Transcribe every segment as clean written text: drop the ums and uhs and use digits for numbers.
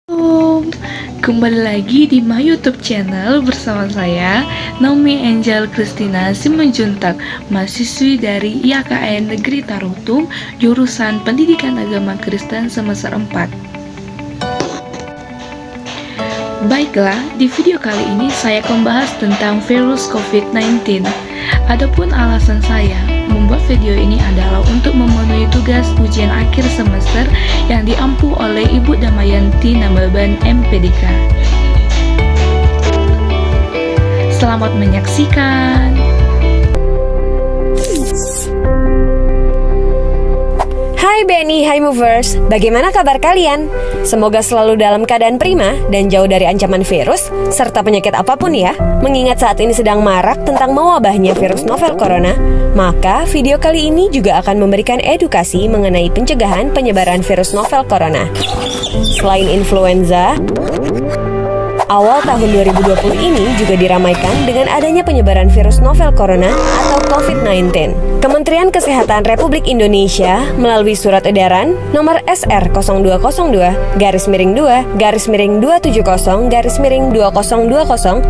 Assalamualaikum. Kembali lagi di my YouTube channel bersama saya Naomi Angel Christina Simanjuntak, mahasiswi dari IAKN Negeri Tarutung, jurusan Pendidikan Agama Kristen semester 4. Baiklah, di video kali ini saya akan membahas tentang virus COVID-19. Adapun alasan saya membuat video ini adalah untuk memenuhi tugas ujian akhir semester yang diampu oleh Ibu Damayanti Nambaban MPDK. Selamat menyaksikan. Hai Benny, hai Movers, bagaimana kabar kalian? Semoga selalu dalam keadaan prima dan jauh dari ancaman virus serta penyakit apapun ya. Mengingat saat ini sedang marak tentang mewabahnya virus novel corona, maka video kali ini juga akan memberikan edukasi mengenai pencegahan penyebaran virus novel corona. Selain influenza, awal tahun 2020 ini juga diramaikan dengan adanya penyebaran virus novel corona atau COVID-19. Kementerian Kesehatan Republik Indonesia melalui surat edaran nomor SR 0202-270-2020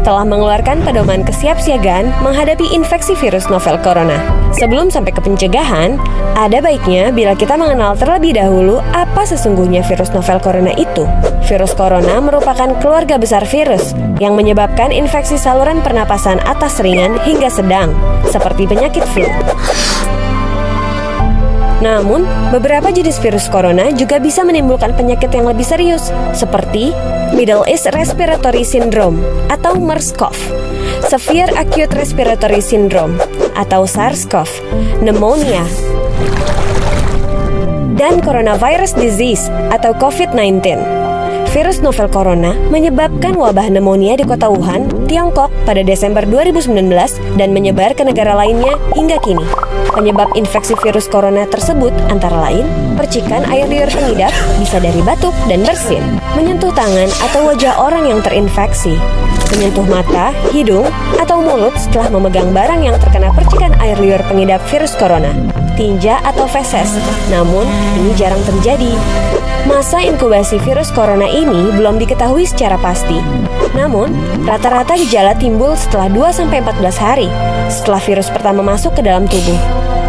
telah mengeluarkan pedoman kesiapsiagaan menghadapi infeksi virus novel corona. Sebelum sampai ke pencegahan, ada baiknya bila kita mengenal terlebih dahulu apa sesungguhnya virus novel corona itu. Virus corona merupakan keluarga besar virus yang menyebabkan infeksi saluran pernapasan atas ringan hingga sedang, seperti penyakit flu. Namun, beberapa jenis virus corona juga bisa menimbulkan penyakit yang lebih serius, seperti Middle East Respiratory Syndrome atau MERS-CoV, Severe Acute Respiratory Syndrome atau SARS-CoV, pneumonia, dan Coronavirus Disease atau COVID-19. Virus novel corona menyebabkan wabah pneumonia di kota Wuhan, Tiongkok pada Desember 2019 dan menyebar ke negara lainnya hingga kini. Penyebab infeksi virus corona tersebut antara lain percikan air liur pengidap bisa dari batuk dan bersin, menyentuh tangan atau wajah orang yang terinfeksi, menyentuh mata, hidung, atau mulut setelah memegang barang yang terkena percikan air liur pengidap virus corona, tinja atau feses. Namun, ini jarang terjadi. Masa inkubasi virus corona ini belum diketahui secara pasti. Namun, rata-rata gejala timbul setelah 2-14 hari setelah virus pertama masuk ke dalam tubuh.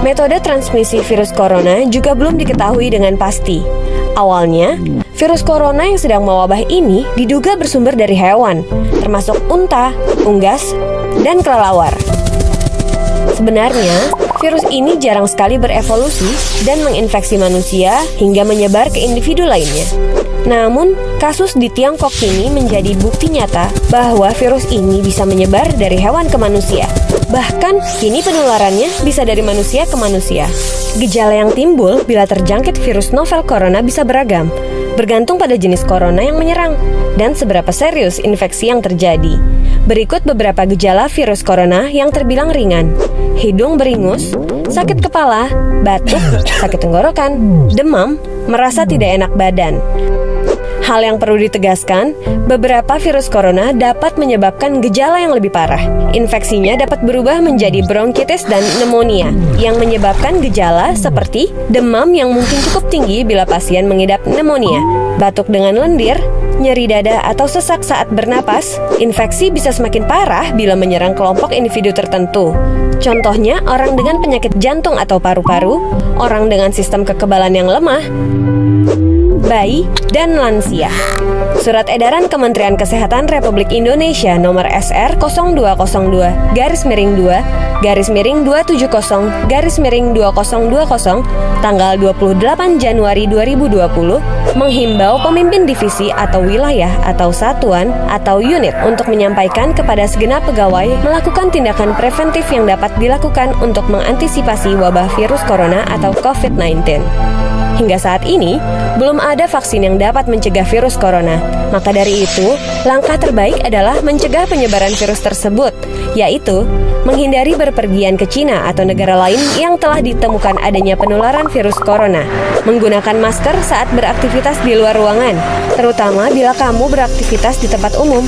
Metode transmisi virus corona juga belum diketahui dengan pasti. Awalnya, virus corona yang sedang mewabah ini diduga bersumber dari hewan, termasuk unta, unggas, dan kelelawar. Sebenarnya, virus ini jarang sekali berevolusi dan menginfeksi manusia hingga menyebar ke individu lainnya. Namun, kasus di Tiongkok ini menjadi bukti nyata bahwa virus ini bisa menyebar dari hewan ke manusia. Bahkan, kini penularannya bisa dari manusia ke manusia. Gejala yang timbul bila terjangkit virus novel corona bisa beragam, bergantung pada jenis corona yang menyerang dan seberapa serius infeksi yang terjadi. Berikut beberapa gejala virus corona yang terbilang ringan: hidung beringus, sakit kepala, batuk, sakit tenggorokan, demam, merasa tidak enak badan. Hal yang perlu ditegaskan, beberapa virus corona dapat menyebabkan gejala yang lebih parah. Infeksinya dapat berubah menjadi bronkitis dan pneumonia, yang menyebabkan gejala seperti demam yang mungkin cukup tinggi bila pasien mengidap pneumonia, batuk dengan lendir, nyeri dada atau sesak saat bernapas. Infeksi bisa semakin parah bila menyerang kelompok individu tertentu. Contohnya, orang dengan penyakit jantung atau paru-paru, orang dengan sistem kekebalan yang lemah, bayi, dan lansia. Surat edaran Kementerian Kesehatan Republik Indonesia nomor SR 0202-270-2020 tanggal 28 Januari 2020 menghimbau pemimpin divisi atau wilayah atau satuan atau unit untuk menyampaikan kepada segenap pegawai melakukan tindakan preventif yang dapat dilakukan untuk mengantisipasi wabah virus corona atau COVID-19. Hingga saat ini, belum ada vaksin yang dapat mencegah virus corona. Maka dari itu, langkah terbaik adalah mencegah penyebaran virus tersebut, yaitu menghindari berpergian ke Cina atau negara lain yang telah ditemukan adanya penularan virus corona, menggunakan masker saat beraktivitas di luar ruangan, terutama bila kamu beraktivitas di tempat umum,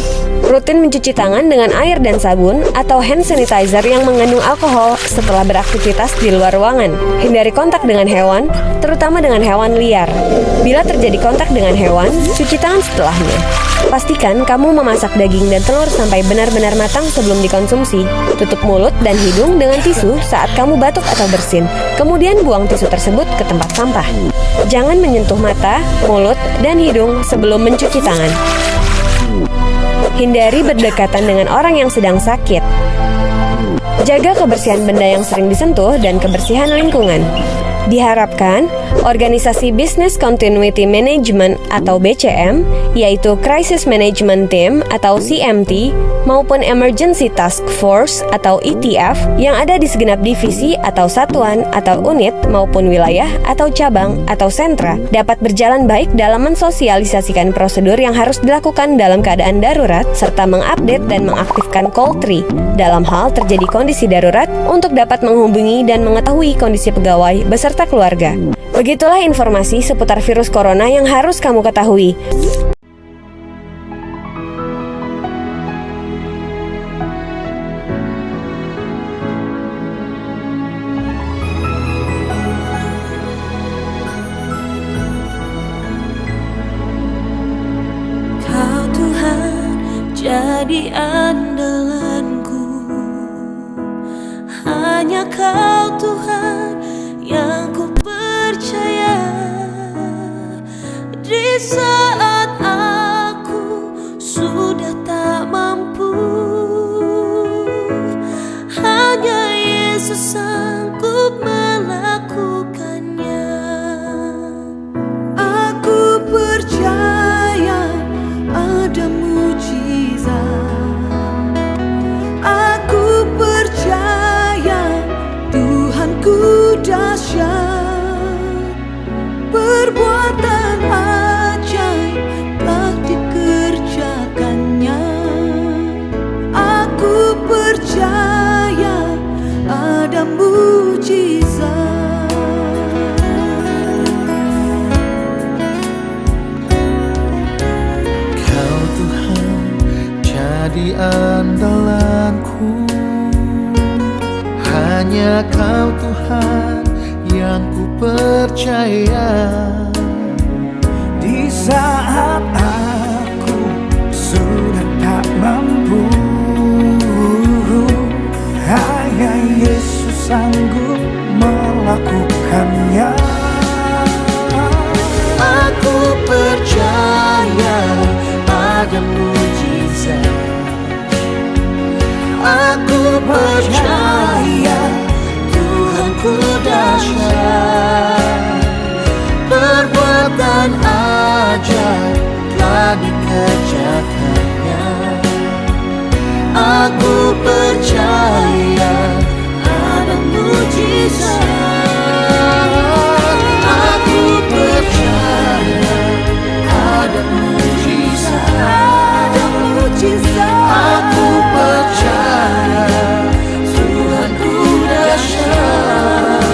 rutin mencuci tangan dengan air dan sabun atau hand sanitizer yang mengandung alkohol setelah beraktivitas di luar ruangan, hindari kontak dengan hewan, terutama dengan dengan hewan liar. Bila terjadi kontak dengan hewan, cuci tangan setelahnya. Pastikan kamu memasak daging dan telur sampai benar-benar matang sebelum dikonsumsi. Tutup mulut dan hidung dengan tisu saat kamu batuk atau bersin. Kemudian buang tisu tersebut ke tempat sampah. Jangan menyentuh mata, mulut, dan hidung sebelum mencuci tangan. Hindari berdekatan dengan orang yang sedang sakit. Jaga kebersihan benda yang sering disentuh dan kebersihan lingkungan. Diharapkan, Organisasi Business Continuity Management atau BCM, yaitu Crisis Management Team atau CMT, maupun Emergency Task Force atau ETF yang ada di segenap divisi atau satuan atau unit maupun wilayah atau cabang atau sentra dapat berjalan baik dalam mensosialisasikan prosedur yang harus dilakukan dalam keadaan darurat serta mengupdate dan mengaktifkan call tree dalam hal terjadi kondisi darurat untuk dapat menghubungi dan mengetahui kondisi pegawai beserta keluarga. Begitulah informasi seputar virus corona yang harus kamu ketahui. Kau Tuhan jadi andalanku, hanya Kau Tuhan yang ku percaya. Di saat aku sudah tak mampu, hanya Yesus sanggup melakukannya. Aku percaya ada mujizat. Aku percaya Tuhanku dahsyat. Perbuatan ajaib telah dikerjakannya. Aku percaya ada mujizat. Kau Tuhan jadi andalanku, hanya Kau Tuhan yang ku percaya. Di saat aku sudah tak mampu, hanya Yesus sanggup melakukannya. Aku percaya ada mujizat. Aku percaya Tuhanku dahsyat. Perbuatan ajaib telah dikerjakannya. Aku percaya ada mujizat. Aku percaya ada mujizat. Aku percaya Tuhanku dahsyat.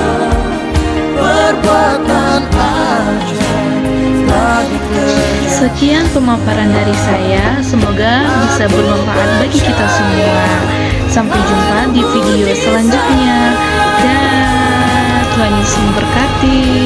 Perbuatan ajaib telah dikerjakan. Sekian pemaparan dari saya, semoga bisa bermanfaat bagi kita semua. Sampai jumpa di video selanjutnya. Dan Tuhan Yesus memberkati.